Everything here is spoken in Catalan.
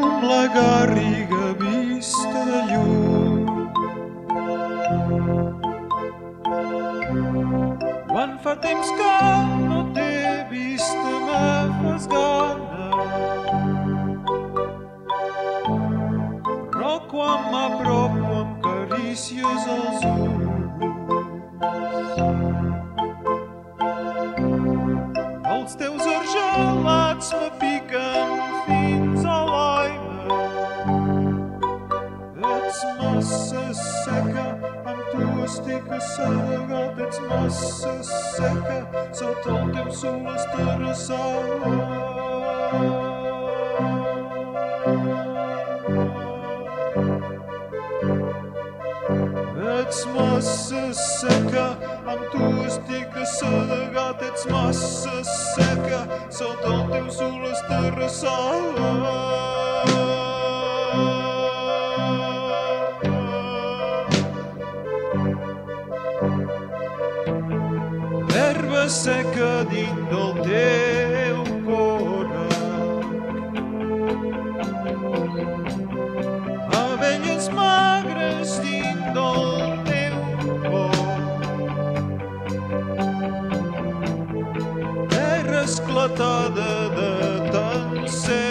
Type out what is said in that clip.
amb la garriga vista de lluny. Quan fa temps que no t'he vista me fas gana, però quan m'apropo em carícies els ulls. Els teus argelats me piquen fins a l'aigua. Ets massa seca, amb tu estic assedegat. Ets massa seca, sota el teu sol esterrassat. Ets massa seca, amb tu estic assedegat. Ets massa seca, sota el teu sol esterrassat. Herba seca dins del teu còrrec, abelles magres dins del teu cor, terra esclatada de tant ser